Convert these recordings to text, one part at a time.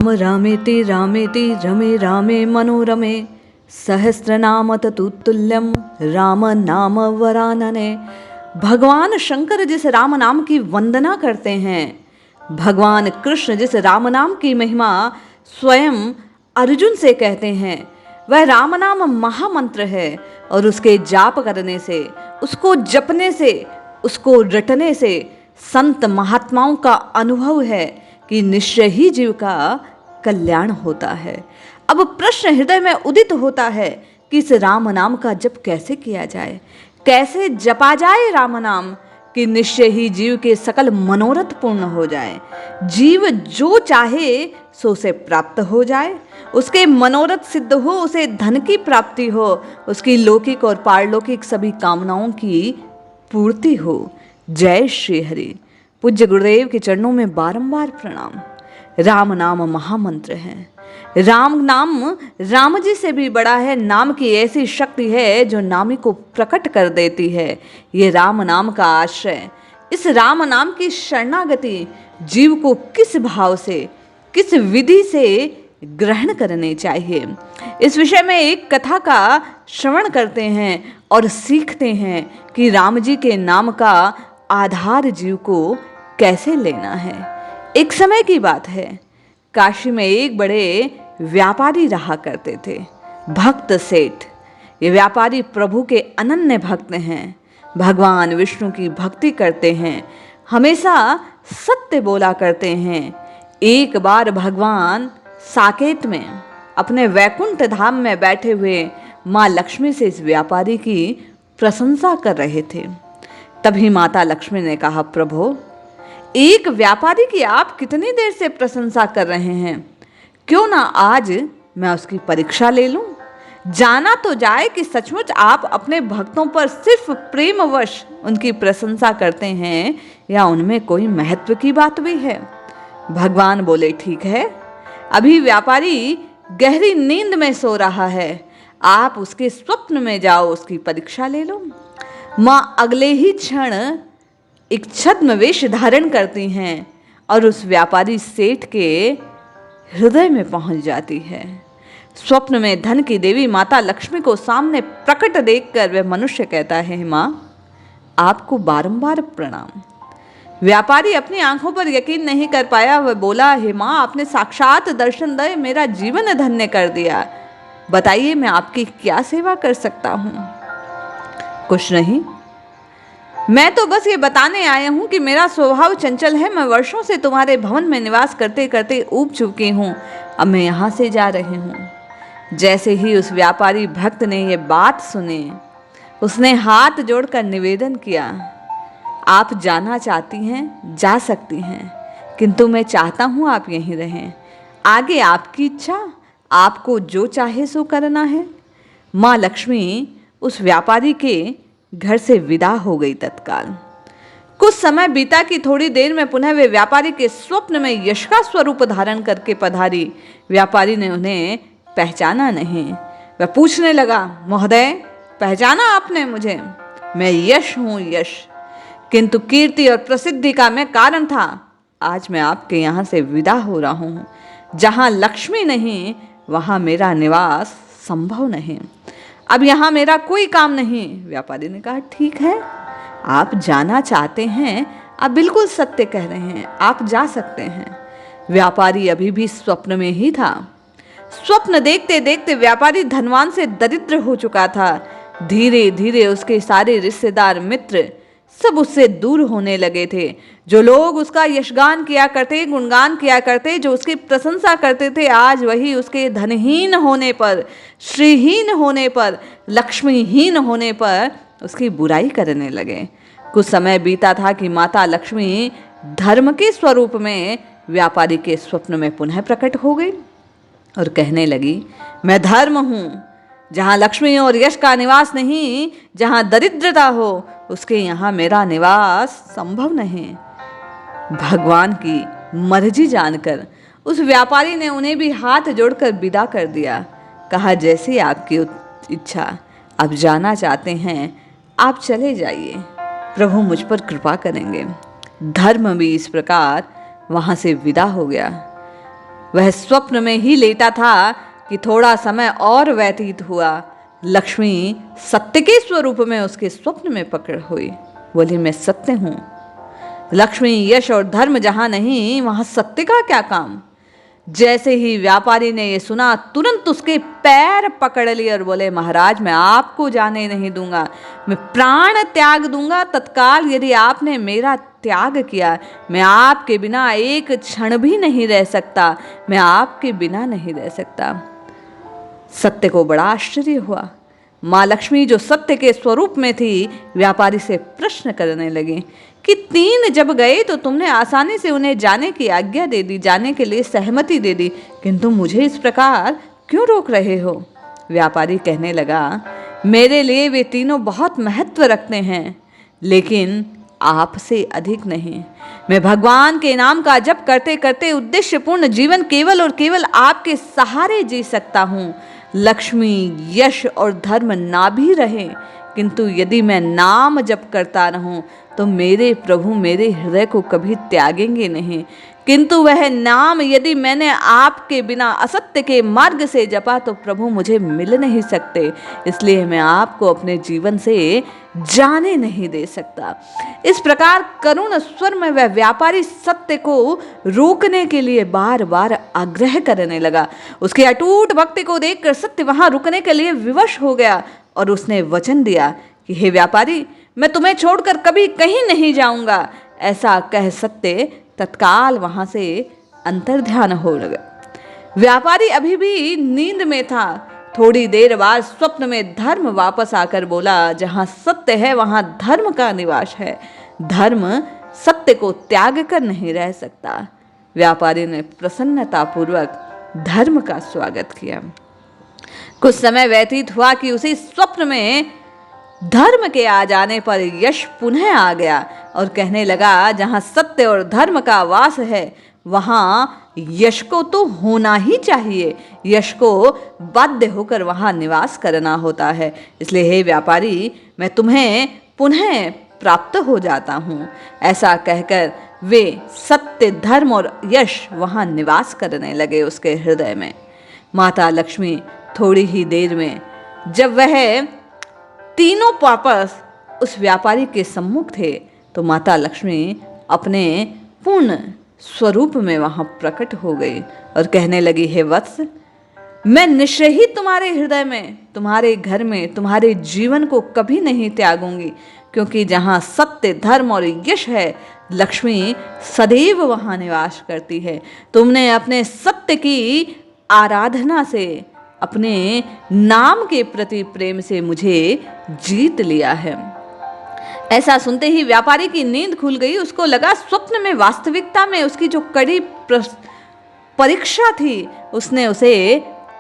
रामेति रामेति रमे रामे मनोरमे सहस्रनाम ततुल्यम राम नाम वरानने। भगवान शंकर जिस राम नाम की वंदना करते हैं, भगवान कृष्ण जिस राम नाम की महिमा स्वयं अर्जुन से कहते हैं, वह राम नाम महामंत्र है और उसके जाप करने से, उसको जपने से, उसको रटने से संत महात्माओं का अनुभव है कि निश्चय ही जीव का कल्याण होता है। अब प्रश्न हृदय में उदित होता है कि इस राम नाम का जप कैसे किया जाए, कैसे जपा जाए राम नाम कि निश्चय ही जीव के सकल मनोरथ पूर्ण हो जाए, जीव जो चाहे सो से प्राप्त हो जाए, उसके मनोरथ सिद्ध हो, उसे धन की प्राप्ति हो, उसकी लौकिक और पारलौकिक सभी कामनाओं की पूर्ति हो। जय श्री हरि। पूज्य गुरुदेव के चरणों में बारंबार प्रणाम। राम नाम महामंत्र है। राम नाम राम जी से भी बड़ा है। नाम की ऐसी शक्ति है जो नामी को प्रकट कर देती है। ये राम नाम का आश्रय, इस राम नाम की शरणागति जीव को किस भाव से, किस विधि से ग्रहण करने चाहिए, इस विषय में एक कथा का श्रवण करते हैं और सीखते हैं कि राम जी के नाम का आधार जीव को कैसे लेना है। एक समय की बात है, काशी में एक बड़े व्यापारी रहा करते थे, भक्त सेठ। ये व्यापारी प्रभु के अनन्य भक्त हैं, भगवान विष्णु की भक्ति करते हैं, हमेशा सत्य बोला करते हैं। एक बार भगवान साकेत में अपने वैकुंठ धाम में बैठे हुए माँ लक्ष्मी से इस व्यापारी की प्रशंसा कर रहे थे। तभी माता लक्ष्मी ने कहा, प्रभु, एक व्यापारी की आप कितनी देर से प्रशंसा कर रहे हैं, क्यों ना आज मैं उसकी परीक्षा ले लूं, जाना तो जाए कि सचमुच आप अपने भक्तों पर सिर्फ प्रेमवश उनकी प्रशंसा करते हैं या उनमें कोई महत्व की बात भी है। भगवान बोले, ठीक है, अभी व्यापारी गहरी नींद में सो रहा है, आप उसके स्वप्न में जाओ, उसकी परीक्षा ले लो। माँ अगले ही क्षण एक छद्म वेश धारण करती हैं और उस व्यापारी सेठ के हृदय में पहुंच जाती है। स्वप्न में धन की देवी माता लक्ष्मी को सामने प्रकट देखकर वह मनुष्य कहता है, माँ, आपको बारंबार प्रणाम। व्यापारी अपनी आंखों पर यकीन नहीं कर पाया। वह बोला, हे माँ, आपने साक्षात दर्शन दे मेरा जीवन धन्य कर दिया। बताइए, मैं आपकी क्या सेवा कर सकता हूँ? कुछ नहीं, मैं तो बस ये बताने आया हूँ कि मेरा स्वभाव चंचल है। मैं वर्षों से तुम्हारे भवन में निवास करते करते ऊब चुकी हूँ, अब मैं यहाँ से जा रही हूँ। जैसे ही उस व्यापारी भक्त ने ये बात सुनी, उसने हाथ जोड़कर निवेदन किया, आप जाना चाहती हैं, जा सकती हैं, किंतु मैं चाहता हूँ आप यहीं रहें। आगे आपकी इच्छा, आपको जो चाहे सो करना है। माँ लक्ष्मी उस व्यापारी के घर से विदा हो गई तत्काल। कुछ समय बीता कि थोड़ी देर में पुनः वे व्यापारी के स्वप्न में यश का स्वरूप धारण करके पधारी। व्यापारी ने उन्हें पहचाना नहीं। वह पूछने लगा, महोदय, पहचाना आपने मुझे? मैं यश हूँ, यश, किंतु कीर्ति और प्रसिद्धि का मैं कारण था। आज मैं आपके यहाँ से विदा हो रहा हूँ। जहाँ लक्ष्मी नहीं, वहाँ मेरा निवास संभव नहीं। अब यहाँ मेरा कोई काम नहीं। व्यापारी ने कहा, ठीक है, आप जाना चाहते हैं, आप बिल्कुल सत्य कह रहे हैं, आप जा सकते हैं। व्यापारी अभी भी स्वप्न में ही था। स्वप्न देखते देखते व्यापारी धनवान से दरिद्र हो चुका था। धीरे धीरे उसके सारे रिश्तेदार, मित्र सब उससे दूर होने लगे थे। जो लोग उसका यशगान किया करते, गुणगान किया करते, जो उसकी प्रशंसा करते थे, आज वही उसके धनहीन होने पर, श्रीहीन होने पर, लक्ष्मीहीन होने पर उसकी बुराई करने लगे। कुछ समय बीता था कि माता लक्ष्मी धर्म के स्वरूप में व्यापारी के स्वप्न में पुनः प्रकट हो गई और कहने लगी, मैं धर्म हूँ। जहाँ लक्ष्मी और यश का निवास नहीं, जहाँ दरिद्रता हो, उसके यहाँ मेरा निवास संभव नहीं। भगवान की मर्जी जानकर उस व्यापारी ने उन्हें भी हाथ जोड़कर विदा कर दिया। कहा, जैसी आपकी इच्छा, आप जाना चाहते हैं, आप चले जाइए, प्रभु मुझ पर कृपा करेंगे। धर्म भी इस प्रकार वहाँ से विदा हो गया। वह स्वप्न में ही लेटा था कि थोड़ा समय और व्यतीत हुआ। लक्ष्मी सत्य के स्वरूप में उसके स्वप्न में पकड़ हुई। बोली, मैं सत्य हूं। लक्ष्मी, यश और धर्म जहां नहीं वहां सत्य का क्या काम। जैसे ही व्यापारी ने ये सुना, तुरंत उसके पैर पकड़ लिए और बोले, महाराज, मैं आपको जाने नहीं दूंगा, मैं प्राण त्याग दूंगा तत्काल यदि आपने मेरा त्याग किया। मैं आपके बिना एक क्षण भी नहीं रह सकता, मैं आपके बिना नहीं रह सकता। सत्य को बड़ा आश्चर्य हुआ। माँ लक्ष्मी जो सत्य के स्वरूप में थी, व्यापारी से प्रश्न करने लगी कि 3 जब गए तो तुमने आसानी से उन्हें जाने की आज्ञा दे दी, जाने के लिए सहमति दे दी, किंतु मुझे इस प्रकार क्यों रोक रहे हो। व्यापारी कहने लगा, मेरे लिए वे तीनों बहुत महत्व रखते हैं, लेकिन आपसे अधिक नहीं। मैं भगवान के नाम का जप करते करते उद्देश्यपूर्ण जीवन केवल और केवल आपके सहारे जी सकता हूँ। लक्ष्मी, यश और धर्म ना भी रहे, किंतु यदि मैं नाम जप करता रहूं तो मेरे प्रभु मेरे हृदय को कभी त्यागेंगे नहीं। किंतु वह नाम यदि मैंने आपके बिना असत्य के मार्ग से जपा तो प्रभु मुझे मिल नहीं सकते, इसलिए मैं आपको अपने जीवन से जाने नहीं दे सकता। इस प्रकार करुण स्वर में वह व्यापारी सत्य को रोकने के लिए बार बार आग्रह करने लगा। उसकी अटूट भक्ति को देखकर सत्य वहां रुकने के लिए विवश हो गया और उसने वचन दिया कि हे व्यापारी, मैं तुम्हें छोड़कर कभी कहीं नहीं जाऊंगा। ऐसा कह सत्य तत्काल वहां से अंतर्ध्यान हो लगा। व्यापारी अभी भी नींद में था। थोड़ी देर बाद स्वप्न में धर्म वापस आकर बोला, जहां सत्य है वहां धर्म का निवास है। धर्म सत्य को त्याग कर नहीं रह सकता। व्यापारी ने प्रसन्नता पूर्वक धर्म का स्वागत किया। कुछ समय व्यतीत हुआ कि उसी स्वप्न में धर्म के आ जाने पर यश पुनः आ गया और कहने लगा, जहां सत्य और धर्म का वास है वहां यश को तो होना ही चाहिए। यश को बाध्य होकर वहां निवास करना होता है। इसलिए हे व्यापारी, मैं तुम्हें पुनः प्राप्त हो जाता हूँ। ऐसा कहकर वे सत्य, धर्म और यश वहां निवास करने लगे उसके हृदय में। माता लक्ष्मी थोड़ी ही देर में, जब वह तीनों वापस उस व्यापारी के सम्मुख थे, तो माता लक्ष्मी अपने पूर्ण स्वरूप में वहां प्रकट हो गई और कहने लगी, हे वत्स, मैं निश्चय ही तुम्हारे हृदय में, तुम्हारे घर में, तुम्हारे जीवन को कभी नहीं त्यागूंगी, क्योंकि जहां सत्य, धर्म और यश है, लक्ष्मी सदैव वहां निवास करती है। तुमने अपने सत्य की आराधना से, अपने नाम के प्रति प्रेम से मुझे जीत लिया है। ऐसा सुनते ही व्यापारी की नींद खुल गई। उसको लगा स्वप्न में वास्तविकता में उसकी जो कड़ी परीक्षा थी उसने उसे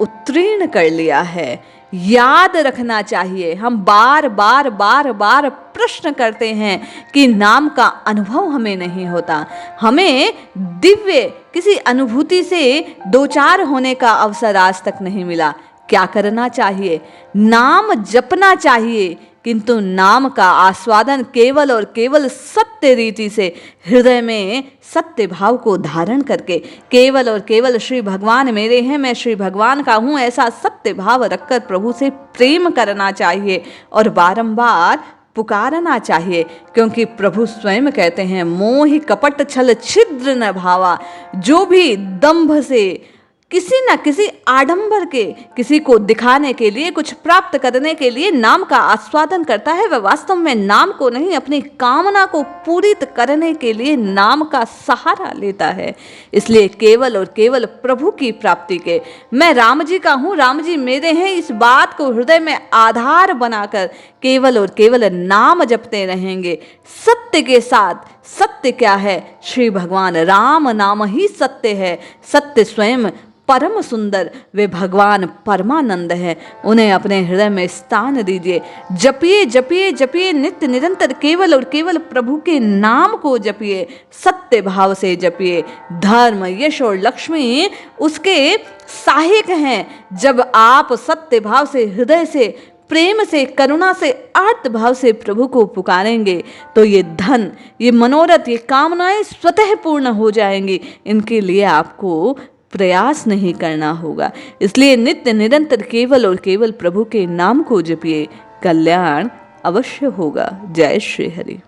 उत्तीर्ण कर लिया है। याद रखना चाहिए, हम बार बार प्रश्न करते हैं कि नाम का अनुभव हमें नहीं होता। हमें दिव्य किसी अनुभूति से दो चार होने का अवसर आज तक नहीं मिला। क्या करना चाहिए? नाम जपना चाहिए, किंतु नाम का आस्वादन केवल और केवल सत्य रीति से, हृदय में सत्य भाव को धारण करके, केवल और केवल श्री भगवान मेरे हैं, मैं श्री भगवान का हूँ, ऐसा सत्य भाव रखकर प्रभु से प्रेम करना चाहिए और बारंबार पुकारना चाहिए। क्योंकि प्रभु स्वयं कहते हैं, मोहि कपट छल छिद्र न भावा। जो भी दंभ से, किसी न किसी आडंबर के, किसी को दिखाने के लिए, कुछ प्राप्त करने के लिए नाम का आस्वादन करता है, वह वास्तव में नाम को नहीं, अपनी कामना को पूरी करने के लिए नाम का सहारा लेता है। इसलिए केवल और केवल प्रभु की प्राप्ति के, मैं राम जी का हूँ, राम जी मेरे हैं, इस बात को हृदय में आधार बनाकर केवल और केवल नाम जपते रहेंगे सत्य के साथ। सत्य क्या है? श्री भगवान राम नाम ही सत्य है। सत्य स्वयं परम सुंदर, वे भगवान परमानंद है। उन्हें अपने हृदय में स्थान दीजिए। जपिए जपिए जपिए नित्य निरंतर, केवल और केवल प्रभु के नाम को जपिए, सत्य भाव से जपिए। धर्म, यश और लक्ष्मी उसके सहायक हैं। जब आप सत्य भाव से, हृदय से, प्रेम से, करुणा से, आर्त भाव से प्रभु को पुकारेंगे तो ये धन, ये मनोरथ, ये कामनाएं स्वतः पूर्ण हो जाएंगी। इनके लिए आपको प्रयास नहीं करना होगा। इसलिए नित्य निरंतर केवल और केवल प्रभु के नाम को जपिए, कल्याण अवश्य होगा। जय श्री हरि।